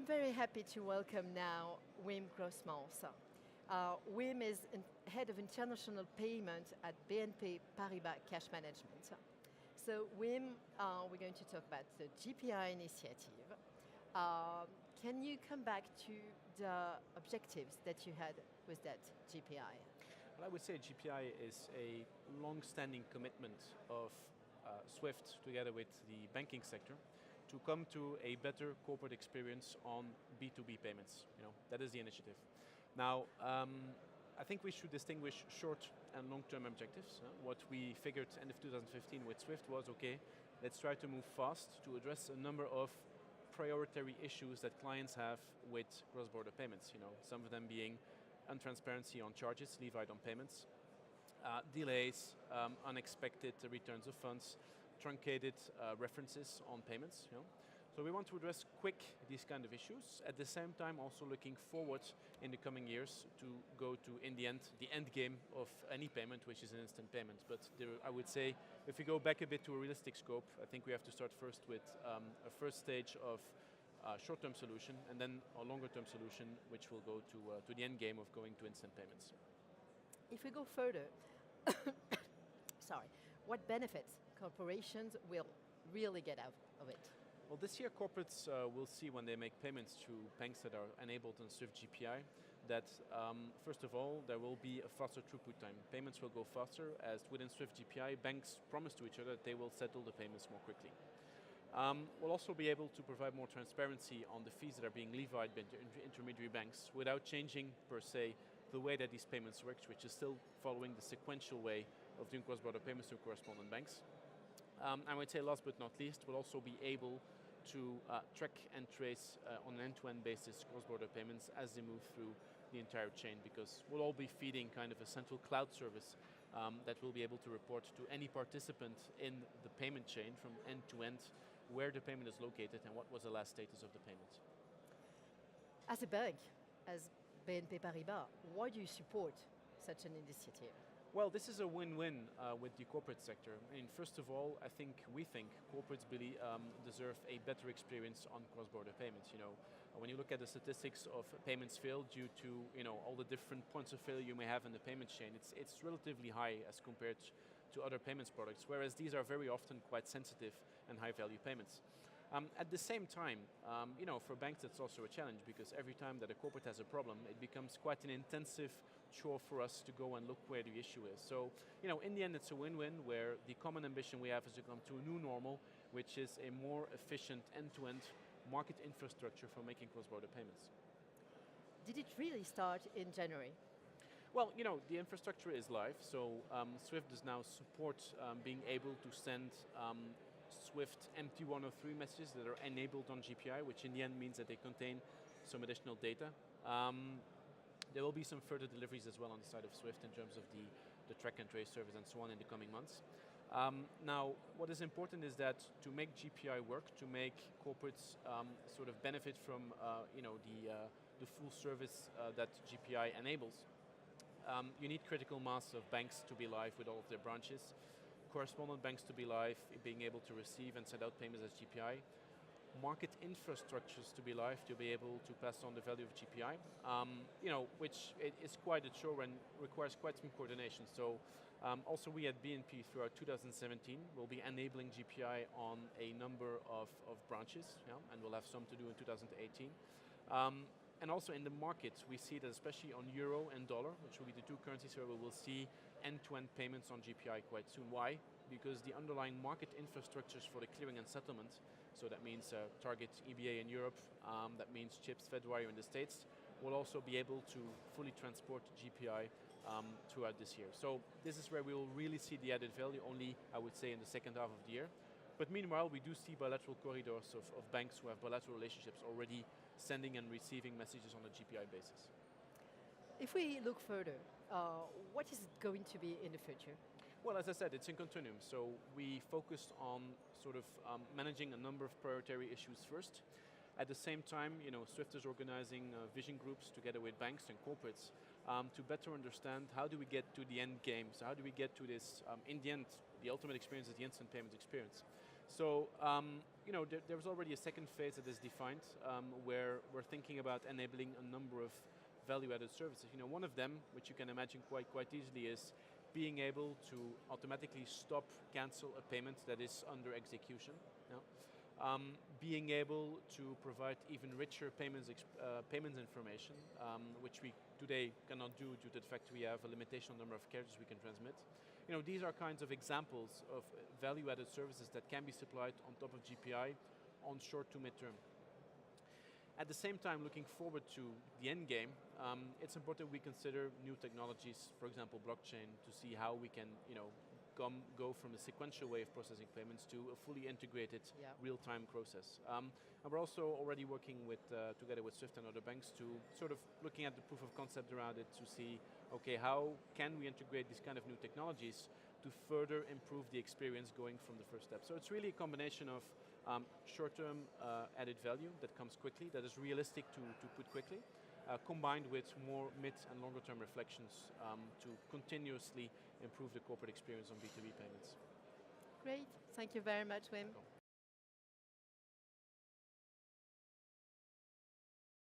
I'm very happy to welcome now Wim Grosemans. Wim is head of international payment at BNP Paribas Cash Management. So Wim, we're going to talk about the GPI initiative. Can you come back to the objectives that you had with that GPI? Well, I would say GPI is a long-standing commitment of SWIFT together with the banking sector to come to a better corporate experience on B2B payments. That is the initiative. Now, I think we should distinguish short and long-term objectives. What we figured end of 2015 with SWIFT was, okay, let's try to move fast to address a number of priority issues that clients have with cross-border payments. Some of them being untransparency on charges, levied on payments, delays, unexpected returns of funds, truncated references on payments. So we want to address quick these kind of issues, at the same time also looking forward in the coming years to go to, in the end game of any payment, which is an instant payment. But I would say, if we go back a bit to a realistic scope, I think we have to start first with a first stage of short-term solution, and then a longer-term solution, which will go to the end game of going to instant payments. If we go further, sorry, what benefits corporations will really get out of it? Well, this year corporates will see when they make payments to banks that are enabled on SWIFT GPI that, first of all, there will be a faster throughput time. Payments will go faster as within SWIFT GPI, banks promise to each other that they will settle the payments more quickly. We'll also be able to provide more transparency on the fees that are being levied by intermediary banks without changing, per se, the way that these payments work, which is still following the sequential way of doing cross-border payments to correspondent banks. I would say last but not least, we'll also be able to track and trace on an end-to-end basis cross-border payments as they move through the entire chain, because we'll all be feeding kind of a central cloud service that will be able to report to any participant in the payment chain from end to end where the payment is located and what was the last status of the payment. As a bank, as BNP Paribas, why do you support such an initiative? Well, this is a win-win with the corporate sector. I mean, first of all, we think corporates really deserve a better experience on cross-border payments. When you look at the statistics of payments failed due to all the different points of failure you may have in the payment chain, it's relatively high as compared to other payments products, whereas these are very often quite sensitive and high-value payments. At the same time, for banks it's also a challenge, because every time that a corporate has a problem, it becomes quite an intensive chore for us to go and look where the issue is. So, in the end it's a win-win, where the common ambition we have is to come to a new normal, which is a more efficient end-to-end market infrastructure for making cross-border payments. Did it really start in January? Well, the infrastructure is live, so SWIFT does now support being able to send SWIFT MT103 messages that are enabled on GPI, which in the end means that they contain some additional data. There will be some further deliveries as well on the side of SWIFT in terms of the track and trace service and so on in the coming months. Now, what is important is that to make GPI work, to make corporates sort of benefit from the full service that GPI enables, you need critical mass of banks to be live with all of their branches, correspondent banks to be live, being able to receive and send out payments as GPI, market infrastructures to be live, to be able to pass on the value of GPI, which is quite a chore and requires quite some coordination. So also we at BNP throughout 2017 will be enabling GPI on a number of branches, and we'll have some to do in 2018. And also in the markets, we see that especially on euro and dollar, which will be the two currencies where we will see end-to-end payments on GPI quite soon. Why? Because the underlying market infrastructures for the clearing and settlement, so that means Target EBA in Europe, that means CHIPS Fedwire in the States, will also be able to fully transport GPI throughout this year. So this is where we will really see the added value, only I would say in the second half of the year. But meanwhile, we do see bilateral corridors of banks who have bilateral relationships already sending and receiving messages on a GPI basis. If we look further, what is it going to be in the future? Well, as I said, it's in continuum. So we focused on sort of managing a number of priority issues first. At the same time, SWIFT is organizing vision groups together with banks and corporates to better understand how do we get to the end game. So how do we get to this, in the end, the ultimate experience is the instant payment experience. So, there was already a second phase that is defined, where we're thinking about enabling a number of value-added services. One of them, which you can imagine quite easily, is being able to automatically stop, cancel a payment that is under execution. Being able to provide even richer payments information, which we today cannot do due to the fact we have a limitation on number of characters we can transmit. These are kinds of examples of value-added services that can be supplied on top of GPI on short to mid-term. At the same time, looking forward to the end game, it's important we consider new technologies, for example, blockchain, to see how we can, go from a sequential way of processing payments to a fully integrated real-time process. And we're also already working together with Swift and other banks to sort of looking at the proof of concept around it to see, okay, how can we integrate these kind of new technologies to further improve the experience going from the first step. So it's really a combination of short-term added value that comes quickly, that is realistic to put quickly, combined with more mid and longer term reflections to continuously improve the corporate experience on B2B payments. Great, thank you very much, Wim.